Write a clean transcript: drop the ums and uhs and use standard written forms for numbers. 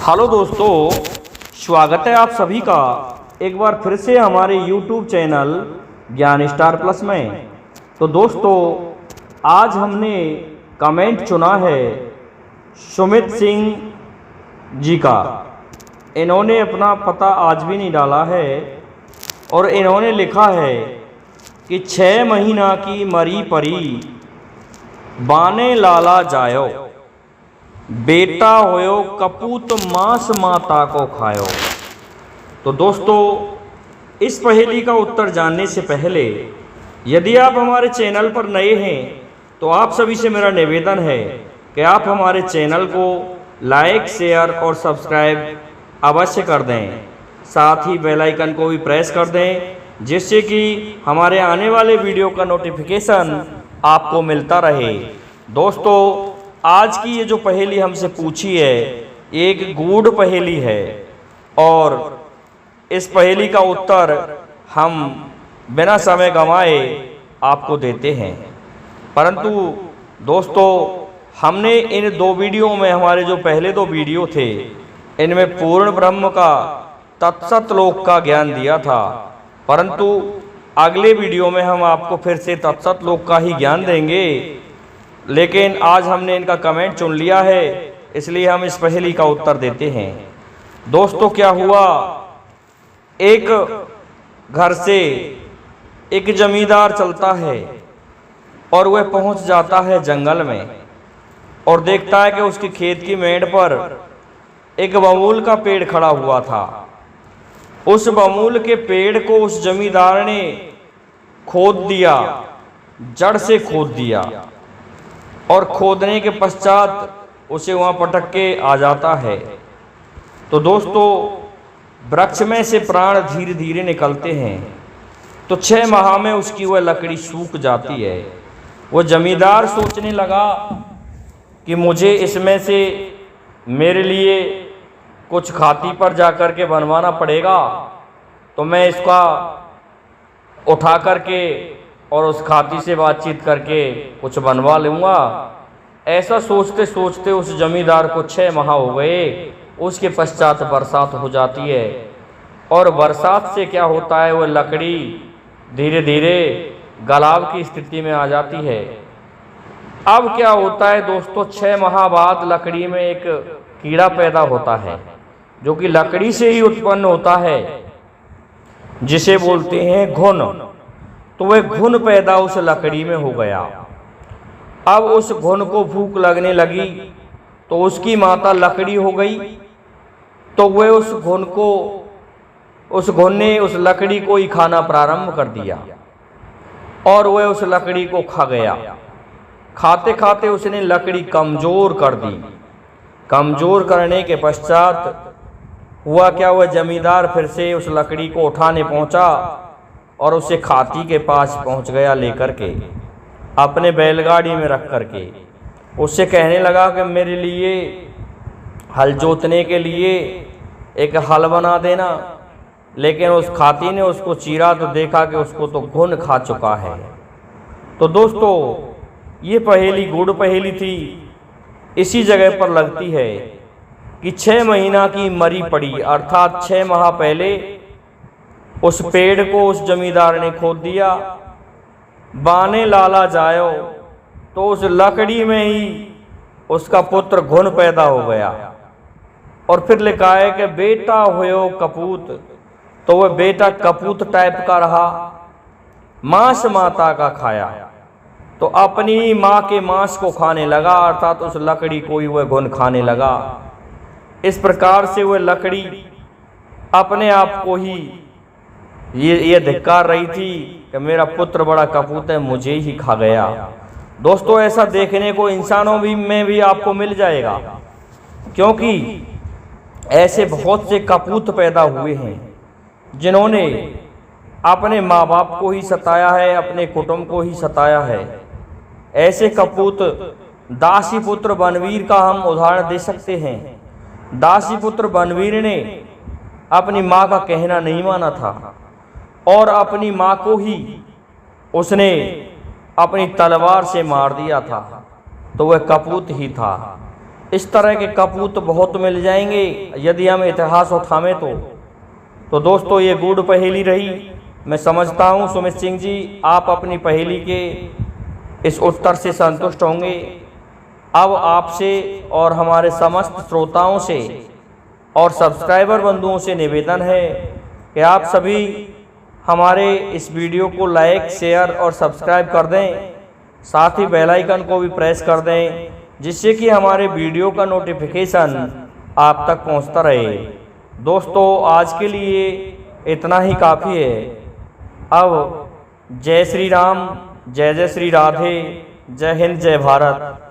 Hello दोस्तों, स्वागत है आप सभी का एक बार फिर से हमारे YouTube चैनल ज्ञान स्टार प्लस में। तो दोस्तों, आज हमने कमेंट चुना है सुमित सिंह जी का। इन्होंने अपना पता आज भी नहीं डाला है और इन्होंने लिखा है कि 6 महीना की मरी परी बाने लाला जायो, बेटा होयो कपूत मांस माता को खायो। तो दोस्तों, इस पहेली का उत्तर जानने से पहले यदि आप हमारे चैनल पर नए हैं तो आप सभी से मेरा निवेदन है कि आप हमारे चैनल को लाइक, शेयर और सब्सक्राइब अवश्य कर दें। साथ ही बेल आइकन को भी प्रेस कर दें, जिससे कि हमारे आने वाले वीडियो का नोटिफिकेशन आपको मिलता रहे। दोस्तों, आज की ये जो पहेली हमसे पूछी है, एक गूढ़ पहेली है और इस पहेली का उत्तर हम बिना समय गंवाए आपको देते हैं। परंतु दोस्तों, हमने इन 2 वीडियो में, हमारे जो पहले 2 वीडियो थे, इनमें पूर्ण ब्रह्म का, तत्सत लोक का ज्ञान दिया था। परंतु अगले वीडियो में हम आपको फिर से तत्सत लोक का ही ज्ञान देंगे। लेकिन आज हमने इनका कमेंट चुन लिया है, इसलिए हम इस पहेली का उत्तर देते हैं। दोस्तों, क्या हुआ, एक घर से एक जमींदार चलता है और वह पहुंच जाता है जंगल में और देखता है कि उसके खेत की मेड़ पर एक बबूल का पेड़ खड़ा हुआ था। उस बबूल के पेड़ को उस जमींदार ने खोद दिया, जड़ से खोद दिया और खोदने के पश्चात उसे वहाँ पटक के आ जाता है। तो दोस्तों, वृक्ष में से प्राण धीरे धीरे निकलते हैं। तो 6 माह में उसकी वह लकड़ी सूख जाती है। वो जमींदार सोचने लगा कि मुझे इसमें से मेरे लिए कुछ खाती पर जाकर के बनवाना पड़ेगा, तो मैं इसका उठा करके और उस खाती से बातचीत करके कुछ बनवा लूँगा। ऐसा सोचते सोचते उस जमींदार को 6 माह हो गए। उसके पश्चात बरसात हो जाती है और बरसात से क्या होता है, वह लकड़ी धीरे धीरे गलाव की स्थिति में आ जाती है। अब क्या होता है दोस्तों, 6 माह बाद लकड़ी में एक कीड़ा पैदा होता है, जो कि लकड़ी से ही उत्पन्न होता है, जिसे बोलते हैं घुन। तो वह घुन पैदा उस लकड़ी में हो गया। अब उस घुन को भूख लगने लगी तो उसकी माता लकड़ी हो गई। तो वह उस घुन ने उस लकड़ी को ही खाना प्रारंभ कर दिया और वह उस लकड़ी को खा गया। खाते खाते उसने लकड़ी कमजोर कर दी। कमजोर करने के पश्चात हुआ क्या, वह जमींदार फिर से उस लकड़ी को उठाने पहुंचा और उसे खाती के पास पहुंच गया, लेकर के अपने बैलगाड़ी में रख करके उससे कहने लगा कि मेरे लिए हल जोतने के लिए एक हल बना देना। लेकिन उस खाती ने उसको चीरा तो देखा कि उसको तो घुन खा चुका है। तो दोस्तों, ये पहेली गूढ़ पहेली थी। इसी जगह पर लगती है कि 6 महीना की मरी पड़ी, अर्थात 6 माह पहले उस पेड़ को उस जमींदार ने खोद दिया। बाने लाला जायो, तो उस लकड़ी में ही उसका पुत्र घुन पैदा हो गया। और फिर लिखा है कि बेटा होयो कपूत, तो वह बेटा कपूत टाइप का रहा, मांस माता का खाया। तो अपनी माँ के मांस को खाने लगा, अर्थात उस लकड़ी को ही वह घुन खाने लगा। इस प्रकार से वह लकड़ी अपने आप को ही ये धिक्कार रही थी कि मेरा पुत्र बड़ा कपूत है, मुझे ही खा गया। दोस्तों, ऐसा देखने को इंसानों में भी आपको मिल जाएगा, क्योंकि ऐसे बहुत से कपूत पैदा हुए हैं जिन्होंने अपने माँ बाप को ही सताया है, अपने कुटुंब को ही सताया है। ऐसे कपूत दासी पुत्र बनवीर का हम उदाहरण दे सकते हैं। दासी पुत्र बनवीर ने अपनी माँ का कहना नहीं माना था और अपनी माँ को ही उसने अपनी तलवार से मार दिया था। तो वह कपूत ही था। इस तरह के कपूत बहुत मिल जाएंगे यदि हम इतिहास उठावें तो दोस्तों ये गूढ़ पहेली रही। मैं समझता हूँ सुमित सिंह जी आप अपनी पहेली के इस उत्तर से संतुष्ट होंगे। अब आपसे और हमारे समस्त श्रोताओं से और सब्सक्राइबर बंधुओं से निवेदन है कि आप सभी हमारे इस वीडियो को लाइक, शेयर और सब्सक्राइब कर दें, साथ ही बेल आइकन को भी प्रेस कर दें जिससे कि हमारे वीडियो का नोटिफिकेशन आप तक पहुंचता रहे। दोस्तों आज के लिए इतना ही काफ़ी है। अब जय श्री राम, जय जय श्री राधे, जय हिंद, जय भारत।